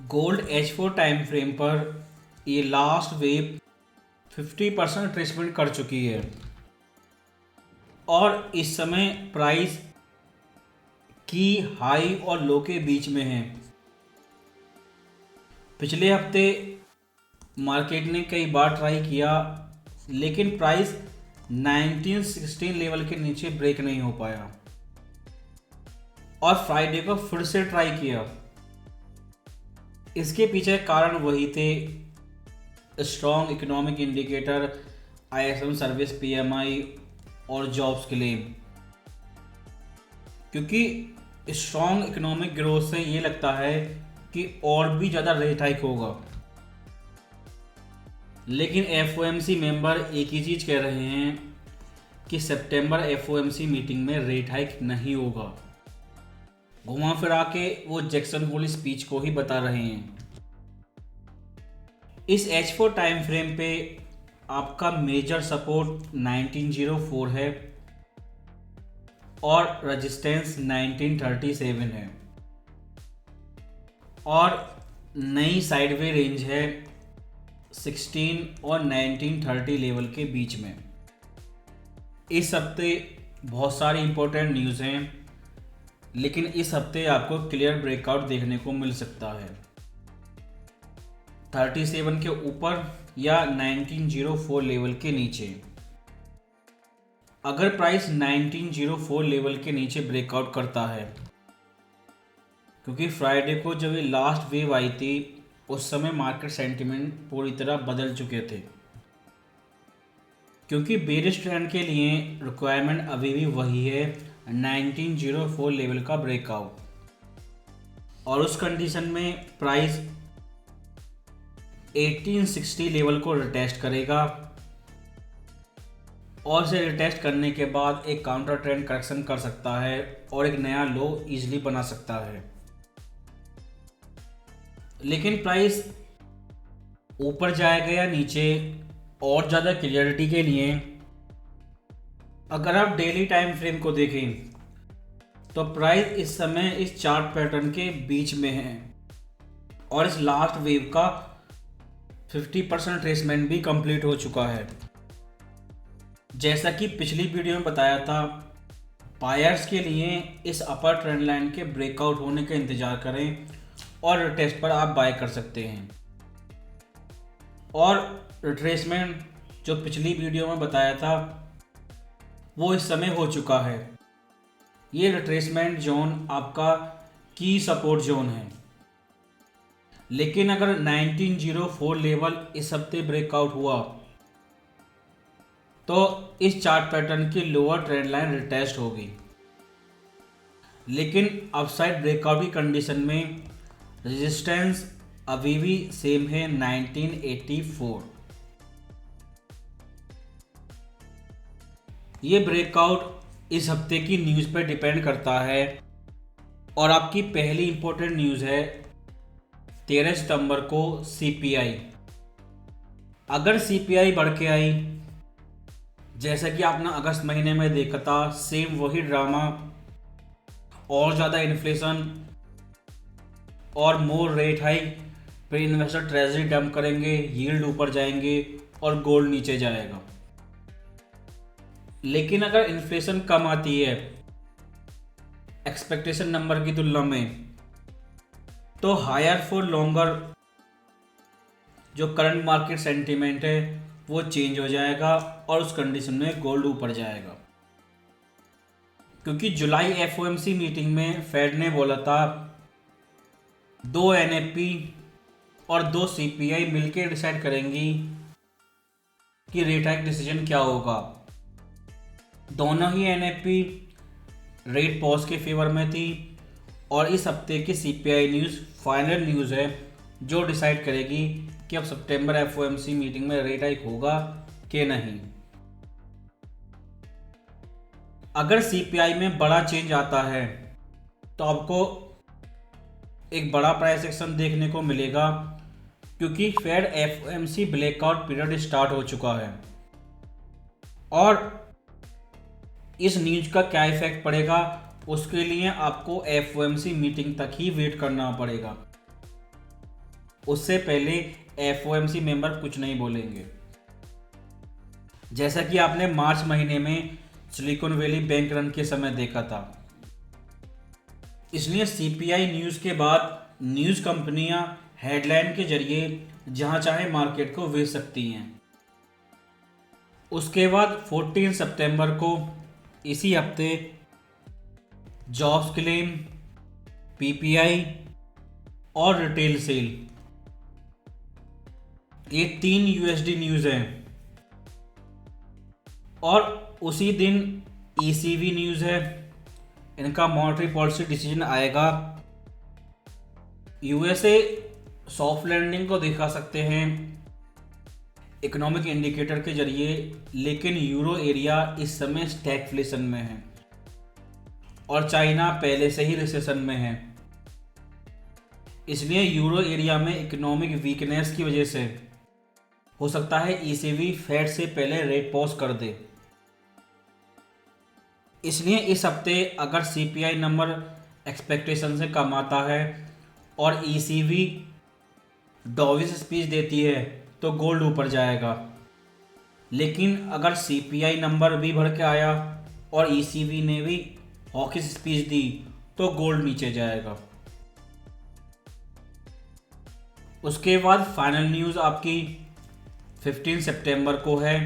Gold H4 time frame पर ये last wave 50% tradesman कर चुकी है और इस समय प्राइस की हाई और लो के बीच में है। पिछले हफ्ते मार्केट ने कई बार ट्राई किया लेकिन प्राइस 1916 लेवल के नीचे ब्रेक नहीं हो पाया और फ्राइडे को फिर से ट्राई किया। इसके पीछे कारण वही थे, strong economic indicator, ISM service PMI और जॉब्स क्लेम। क्योंकि स्ट्रॉन्ग इकोनॉमिक ग्रोथ से ये लगता है कि और भी ज़्यादा रेट हाइक होगा, लेकिन FOMC मेंबर एक ही चीज़ कह रहे हैं कि सितंबर FOMC मीटिंग में रेट हाइक नहीं होगा। घुमा फिरा के वो जैक्सन होल स्पीच को ही बता रहे हैं। इस H4 टाइम फ्रेम पे आपका मेजर सपोर्ट 1904 है और रेजिस्टेंस 1937 है और नई साइडवे रेंज है 16 और 1930 लेवल के बीच में। इस हफ्ते बहुत सारी इंपॉर्टेंट न्यूज़ हैं, लेकिन इस हफ्ते आपको क्लियर ब्रेकआउट देखने को मिल सकता है 37 के ऊपर या 1904 लेवल के नीचे। अगर प्राइस 1904 लेवल के नीचे ब्रेकआउट करता है, क्योंकि फ्राइडे को जब ये लास्ट वेव आई थी उस समय मार्केट सेंटिमेंट पूरी तरह बदल चुके थे, क्योंकि बेरिश ट्रेंड के लिए रिक्वायरमेंट अभी भी वही है 1904 लेवल का ब्रेकआउट। और उस कंडीशन में प्राइस 1860 लेवल को रिटेस्ट करेगा और इसे रिटेस्ट करने के बाद एक काउंटर ट्रेंड करेक्शन कर सकता है और एक नया लो इजीली बना सकता है। लेकिन प्राइस ऊपर जाएगा या नीचे, और ज़्यादा क्लियरिटी के लिए अगर आप डेली टाइम फ्रेम को देखें तो प्राइस इस समय इस चार्ट पैटर्न के बीच में है और इस लास्ट वेव का 50% ट्रेसमेंट भी कंप्लीट हो चुका है। जैसा कि पिछली वीडियो में बताया था, बायर्स के लिए इस अपर ट्रेंड लाइन के ब्रेकआउट होने का इंतज़ार करें और रिटेस्ट पर आप बाय कर सकते हैं। और रिट्रेसमेंट जो पिछली वीडियो में बताया था वो इस समय हो चुका है। ये रिट्रेसमेंट जोन आपका की सपोर्ट जोन है, लेकिन अगर 1904 लेवल इस हफ्ते ब्रेकआउट हुआ तो इस चार्ट पैटर्न की लोअर ट्रेंड लाइन रिटेस्ट होगी। लेकिन अपसाइड ब्रेकआउट की कंडीशन में रेजिस्टेंस अभी भी सेम है 1984। ये ब्रेकआउट इस हफ्ते की न्यूज़ पर डिपेंड करता है और आपकी पहली इंपॉर्टेंट न्यूज़ है 13 सितंबर को CPI। अगर CPI बढ़ के आई, जैसा कि आपने अगस्त महीने में देखा था, सेम वही ड्रामा, और ज़्यादा इन्फ्लेशन और मोर रेट हाइक, फिर इन्वेस्टर ट्रेजरी डंप करेंगे, यील्ड ऊपर जाएंगे और गोल्ड नीचे जाएगा। लेकिन अगर इन्फ्लेशन कम आती है एक्सपेक्टेशन नंबर की तुलना में, तो हायर फॉर लॉन्गर जो करंट मार्केट सेंटीमेंट है वो चेंज हो जाएगा और उस कंडीशन में गोल्ड ऊपर जाएगा। क्योंकि जुलाई FOMC मीटिंग में फेड ने बोला था 2 NFP और 2 CPI मिलकर डिसाइड करेंगी कि रेट हाइक डिसीजन क्या होगा। दोनों ही NFP रेट पॉज के फेवर में थी और इस हफ्ते की CPI न्यूज़ फाइनल न्यूज़ है जो डिसाइड करेगी कि अब सितंबर FOMC मीटिंग में रेट हाइक होगा कि नहीं। अगर CPI में बड़ा चेंज आता है तो आपको एक बड़ा प्राइस एक्शन देखने को मिलेगा, क्योंकि Fed FOMC blackout period start हो चुका है और इस न्यूज़ का क्या इफेक्ट पड़ेगा उसके लिए आपको FOMC मीटिंग तक ही वेट करना पड़ेगा। उससे पहले एफओएमसी मेंबर कुछ नहीं बोलेंगे। जैसा कि आपने मार्च महीने में सिलिकॉन वैली बैंक रन के समय देखा था। इसलिए सीपीआई न्यूज़ के बाद न्यूज़ कंपनियां हेडलाइन के जरिए जहां चाहे मार्केट को बेच सकती हैं। उसके बाद 14 सितंबर को इसी हफ्ते जॉब्स क्लेम, पीपीआई और रिटेल सेल, ये 3 यूएसडी न्यूज़ हैं। और उसी दिन ईसीबी न्यूज़ है, इनका मॉनेटरी पॉलिसी डिसीजन आएगा। यूएसए सॉफ्ट लैंडिंग को दिखा सकते हैं इकोनॉमिक इंडिकेटर के जरिए, लेकिन यूरो एरिया इस समय स्टैगफ्लेशन में है और चाइना पहले से ही रिसेशन में है। इसलिए यूरो एरिया में इकोनॉमिक वीकनेस की वजह से हो सकता है ईसीबी फेड से पहले रेट पॉज कर दे। इसलिए इस हफ्ते अगर सीपीआई नंबर एक्सपेक्टेशन से कम आता है और ईसीबी डॉविश स्पीच देती है तो गोल्ड ऊपर जाएगा। लेकिन अगर सीपीआई नंबर भी बढ़ के आया और ईसीबी ने भी हॉकिश स्पीच दी तो गोल्ड नीचे जाएगा। उसके बाद फाइनल न्यूज़ आपकी 15 सितंबर को है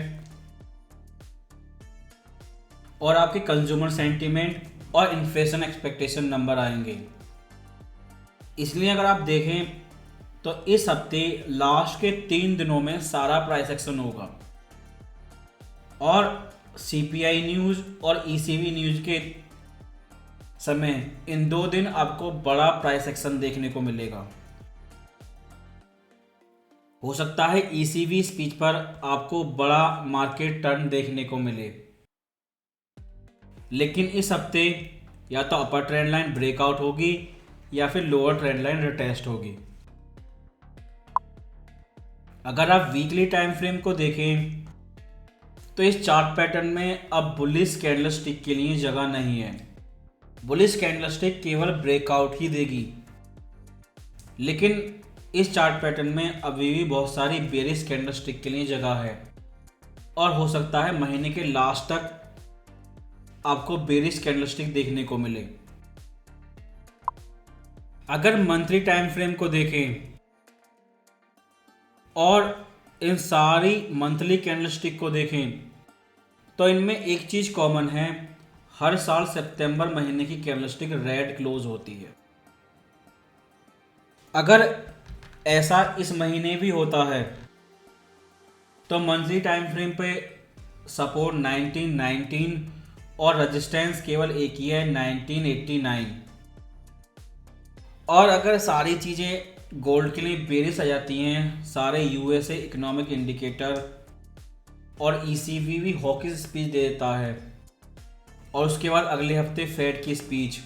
और आपके कंज्यूमर सेंटीमेंट और इन्फ्लेशन एक्सपेक्टेशन नंबर आएंगे। इसलिए अगर आप देखें तो इस हफ्ते लास्ट के 3 दिनों में सारा प्राइस एक्शन होगा और सीपीआई न्यूज़ और ईसीबी न्यूज़ के समय इन 2 दिन आपको बड़ा प्राइस एक्शन देखने को मिलेगा। हो सकता है ईसीबी स्पीच पर आपको बड़ा मार्केट टर्न देखने को मिले, लेकिन इस हफ्ते या तो अपर ट्रेंड लाइन ब्रेकआउट होगी या फिर लोअर ट्रेंड लाइन रिटेस्ट होगी। अगर आप वीकली टाइम फ्रेम को देखें तो इस चार्ट पैटर्न में अब बुलिश कैंडलस्टिक के लिए जगह नहीं है। बुलिश कैंडलस्टिक केवल ब्रेकआउट ही देगी, लेकिन इस चार्ट पैटर्न में अभी भी बहुत सारी बेरिश कैंडलस्टिक के लिए जगह है और हो सकता है महीने के लास्ट तक आपको बेरिश कैंडलस्टिक देखने को मिले। अगर मंथली टाइम फ्रेम को देखें और इन सारी मंथली कैंडलस्टिक को देखें तो इनमें एक चीज़ कॉमन है, हर साल सितंबर महीने की कैंडलस्टिक रेड क्लोज होती है। अगर ऐसा इस महीने भी होता है तो मंथली टाइम फ्रेम पे सपोर्ट 1919 और रेजिस्टेंस केवल एक ही है 1989। और अगर सारी चीज़ें गोल्ड के लिए बेरिश आ जाती हैं, सारे यूएसए इकोनॉमिक इंडिकेटर और ईसीबी भी हॉकिश स्पीच दे देता है और उसके बाद अगले हफ्ते फेड की स्पीच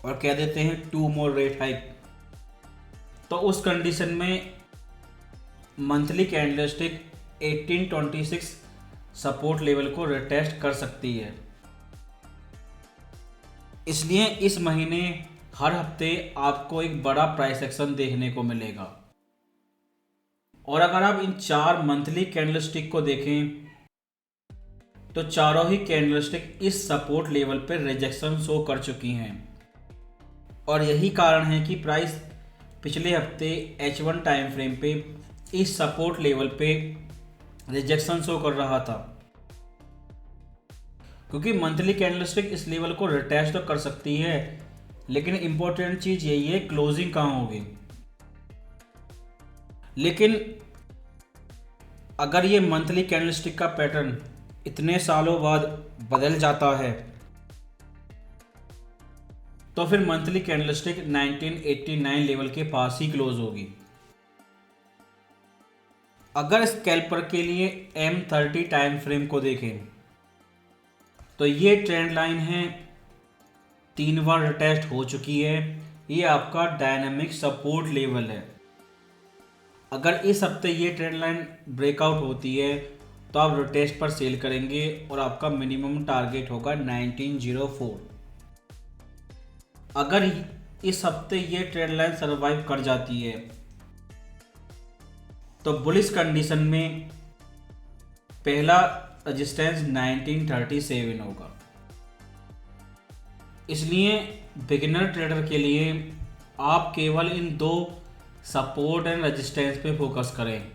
और कह देते हैं 2 मोर रेट हाइक, तो उस कंडीशन में मंथली कैंडलस्टिक 1826 सपोर्ट लेवल को रिटेस्ट कर सकती है। इसलिए इस महीने हर हफ्ते आपको एक बड़ा प्राइस एक्शन देखने को मिलेगा। और अगर आप इन 4 मंथली कैंडलस्टिक को देखें तो चारों ही कैंडलस्टिक इस सपोर्ट लेवल पर रिजेक्शन शो कर चुकी हैं और यही कारण है कि प्राइस पिछले हफ्ते H1 टाइम फ्रेम पे इस सपोर्ट लेवल पे रिजेक्शन शो कर रहा था, क्योंकि मंथली कैंडलस्टिक इस लेवल को रिटेस्ट तो कर सकती है, लेकिन इंपॉर्टेंट चीज़ यही है क्लोजिंग कहाँ होगी। लेकिन अगर ये मंथली कैंडलस्टिक का पैटर्न इतने सालों बाद बदल जाता है तो फिर मंथली कैंडलस्टिक 1989 लेवल के पास ही क्लोज होगी। अगर स्कैल्पर के लिए M30 टाइम फ्रेम को देखें तो ये ट्रेंड लाइन है, 3 बार रिटेस्ट हो चुकी है, ये आपका डायनामिक सपोर्ट लेवल है। अगर इस हफ्ते ये ट्रेंड लाइन ब्रेकआउट होती है तो आप रिटेस्ट पर सेल करेंगे और आपका मिनिमम टारगेट होगा 1904। अगर इस हफ्ते ये ट्रेंड लाइन सर्वाइव कर जाती है तो बुलिश कंडीशन में पहला रेजिस्टेंस 1937 होगा। इसलिए बिगिनर ट्रेडर के लिए आप केवल इन दो सपोर्ट एंड रेजिस्टेंस पे फोकस करें।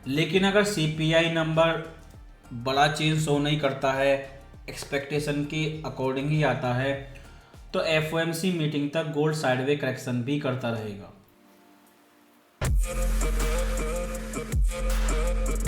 लेकिन अगर सीपीआई नंबर बड़ा चेंज शो नहीं करता है, एक्सपेक्टेशन के अकॉर्डिंग ही आता है, तो एफओएमसी मीटिंग तक गोल्ड साइडवे करेक्शन भी करता रहेगा।